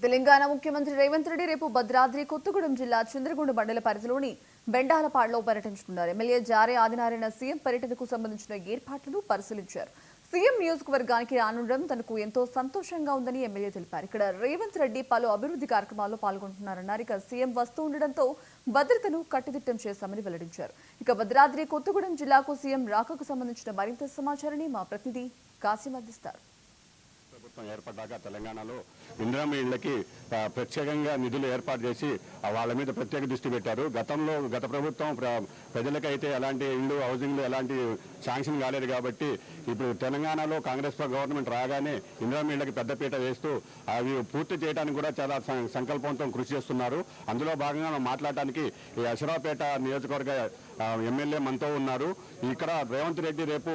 తెలంగాణ ముఖ్యమంత్రి రేవంత్ రెడ్డి రేపు భద్రాద్రి కొత్తగూడెం జిల్లా చంద్రగుండ మండల పరిధిలోని బెండాలపాడులో పర్యటించనున్నారు. ఎమ్మెల్యే జారే ఆదినారాయణ సీఎం పర్యటనకు సంబంధించిన ఏర్పాట్లను పరిశీలించారు. సీఎం నియోజకవర్గానికి రానుండడం తనకు ఎంతో సంతోషంగా ఉందని ఎమ్మెల్యే తెలిపారు. ఇక్కడ రేవంత్ రెడ్డి పలు అభివృద్ధి కార్యక్రమాల్లో పాల్గొంటున్నారన్నారు. ఇక సీఎం వస్తూ ఉండడంతో భద్రతను కట్టుదిట్టం చేశామని వెల్లడించారు. ఇక భద్రాద్రి కొత్తగూడెం జిల్లాకు సీఎం రాకకు సంబంధించిన మరింత సమాచారాన్ని మా ప్రతినిధి కాసిం అందిస్తారు. ప్రభుత్వం ఏర్పడ్డాక తెలంగాణలో ఇందిరమ్మ ఇళ్లకి ప్రత్యేకంగా నిధులు ఏర్పాటు చేసి వాళ్ళ మీద ప్రత్యేక దృష్టి పెట్టారు. గత ప్రభుత్వం ప్రజలకైతే ఎలాంటి ఇళ్ళు హౌసింగ్లు ఎలాంటి శాంక్షన్ కాలేదు కాబట్టి ఇప్పుడు తెలంగాణలో కాంగ్రెస్ గవర్నమెంట్ రాగానే ఇందిరమ్మ ఇళ్లకి పెద్దపీట వేస్తూ అవి పూర్తి చేయడానికి కూడా చాలా సంకల్పంతో కృషి చేస్తున్నారు. అందులో భాగంగా మనం మాట్లాడటానికి ఈ అషరాపేట నియోజకవర్గ ఎమ్మెల్యే మనతో ఉన్నారు. ఇక్కడ రేవంత్ రెడ్డి రేపు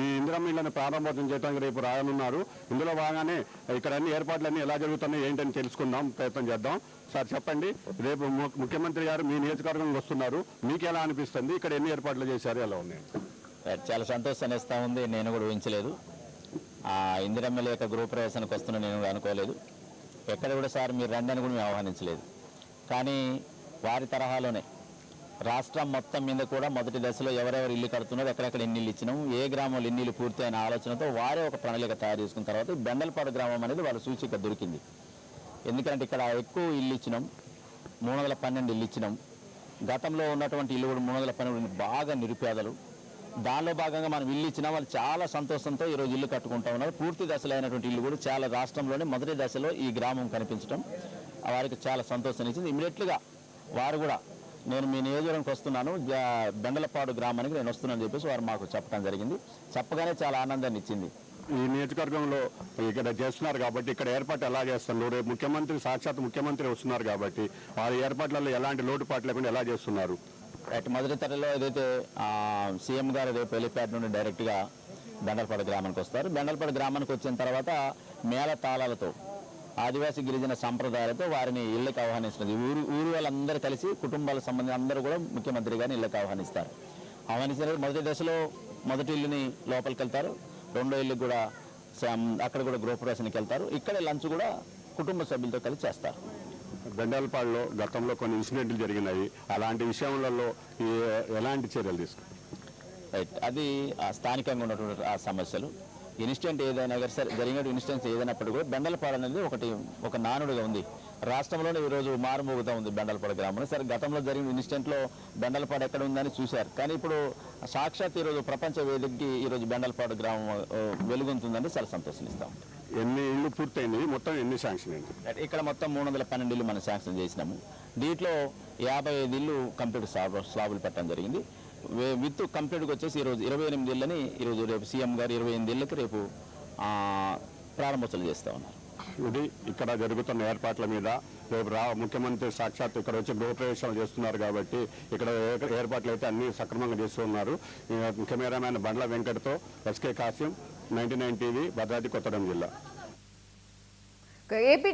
ఈ ఇందిరమ్మ ఇళ్లను ప్రారంభోత్సవం చేయడానికి రేపు రానున్నారు. ఇందులో భాగంగానే ఇక్కడ అన్ని ఏర్పాట్లన్నీ ఎలా జరుగుతున్నాయి ఏంటని తెలుసుకుందాం, ప్రయత్నం చేద్దాం. సార్ చెప్పండి, రేపు ముఖ్యమంత్రి గారు మీ నియోజకవర్గంలో వస్తున్నారు, మీకు ఎలా అనిపిస్తుంది? ఇక్కడ ఎన్ని ఏర్పాట్లు చేశారు, ఎలా ఉన్నాయి? చాలా సంతోషాన్ని ఇస్తూ ఉంది. నేను కూడా ఊహించలేదు ఇందిరమ్మ యొక్క గృహప్రవేశానికి వస్తున్నా, నేను కూడా అనుకోలేదు. ఎక్కడ కూడా సార్ మీరు రండి అని కూడా మేము ఆహ్వానించలేదు. కానీ వారి తరహాలోనే రాష్ట్రం మొత్తం మీద కూడా మొదటి దశలో ఎవరెవరు ఇల్లు కడుతున్నారో ఎక్కడెక్కడ ఎన్ని ఇల్లు ఇచ్చినాము, ఏ గ్రామంలో ఎన్ని ఇల్లు పూర్తి అయిన ఆలోచనతో వారే ఒక ప్రణాళిక తయారు చేసుకున్న తర్వాత బెండలపాడు గ్రామం అనేది వాళ్ళ సూచిక దొరికింది. ఎందుకంటే ఇక్కడ ఎక్కువ ఇల్లు ఇచ్చినాం, 312 ఇల్లు ఇచ్చినాం. గతంలో ఉన్నటువంటి ఇల్లు కూడా 312 బాగా నిరుపేదలు. దానిలో భాగంగా మనం ఇల్లు ఇచ్చినా వాళ్ళు చాలా సంతోషంతో ఈరోజు ఇల్లు కట్టుకుంటా ఉన్నారు. పూర్తి దశలో అయినటువంటి ఇల్లు కూడా చాలా రాష్ట్రంలోనే మొదటి దశలో ఈ గ్రామం కనిపించడం వారికి చాలా సంతోషాన్ని ఇచ్చింది. ఇమీడియట్గా వారు కూడా నేను మీ నియోజకవర్గానికి వస్తున్నాను, బెండలపాడు గ్రామానికి నేను వస్తున్నానని చెప్పేసి వారు మాకు చెప్పడం జరిగింది. చెప్పగానే చాలా ఆనందాన్ని ఇచ్చింది. ఈ నియోజకవర్గంలో ఇక్కడ చేస్తున్నారు కాబట్టి ఇక్కడ ఏర్పాటు ఎలా చేస్తున్నారు? రేపు ముఖ్యమంత్రి సాక్షాత్ ముఖ్యమంత్రి వస్తున్నారు కాబట్టి వారి ఏర్పాట్లలో ఎలాంటి లోటుపాటు లేకుండా ఎలా చేస్తున్నారు? మొదటి తరలో ఏదైతే సీఎం గారు రేపు హెలిప్యాడ్ నుండి డైరెక్ట్గా బెండలపాడు గ్రామానికి వస్తారు. బెండలపాడు గ్రామానికి వచ్చిన తర్వాత మేళ తాళాలతో ఆదివాసీ గిరిజన సంప్రదాయాలతో వారిని ఇళ్లకు ఆహ్వానిస్తున్నది. ఊరు వాళ్ళందరూ కలిసి కుటుంబాలకు సంబంధించిన అందరూ కూడా ముఖ్యమంత్రి గారిని ఇళ్లకు ఆహ్వానిస్తారు. ఆహ్వానించిన మొదటి దశలో మొదటి ఇల్లుని లోపలికి వెళ్తారు, రెండో ఇల్లుకి కూడా అక్కడ కూడా గృహప్రవేశానికి వెళ్తారు. ఇక్కడే లంచ్ కూడా కుటుంబ సభ్యులతో కలిసి చేస్తారు. బెండలపాడులో గతంలో కొన్ని ఇన్సిడెంట్లు జరిగినాయి, అలాంటి విషయాలలో ఎలాంటి చర్యలు తీసుకుంటారు? రైట్, అది స్థానికంగా ఉన్నటువంటి ఆ సమస్యలు. ఇన్సిడెంట్ ఏదైనా సరే జరిగిన ఇన్సిడెంట్స్ ఏదైనప్పటికీ కూడా బెండలపాడు అనేది ఒక నానుడిగా ఉంది. రాష్ట్రంలోనే ఈరోజు మారుమోగుతూ ఉంది బెండలపాడు గ్రామంలో. సరే గతంలో జరిగిన ఇన్సిడెంట్లో బెండలపాడు ఎక్కడ ఉందని చూశారు, కానీ ఇప్పుడు సాక్షాత్ ఈరోజు ప్రపంచ వేదికకి ఈరోజు బెండలపాడు గ్రామం వెలుగొందుతుందని చాలా సంతోషిస్తాం. ఎన్ని ఇళ్ళు పూర్తయింది, మొత్తం ఎన్ని శాంక్షన్ అయింది? ఇక్కడ మొత్తం 312 ఇళ్ళు మనం శాంక్షన్ చేసినాము. దీంట్లో 55 ఇళ్ళు కంప్లీట్ స్లాబులు పెట్టడం జరిగింది. విత్ కంప్లీట్గా వచ్చేసి ఈరోజు 28 ఇళ్ళని ఈరోజు రేపు సీఎం గారు 28 ఇళ్ళకి రేపు ప్రారంభోత్సవాలు చేస్తూ ఉన్నారు. ఇది ఇక్కడ జరుగుతున్న ఏర్పాట్ల మీద రేపు ముఖ్యమంత్రి సాక్షాత్ ఇక్కడ వచ్చి గృహప్రవేశాలు చేస్తున్నారు కాబట్టి ఇక్కడ ఏర్పాట్లు అయితే అన్ని సక్రమంగా చేస్తున్నారు. కెమెరామ్యాన్ బండ్ల వెంకట్తో ఎస్కే కాసిం, 99 టీవీ, భద్రాద్రి కొత్తగూడెం జిల్లా. ఏపీ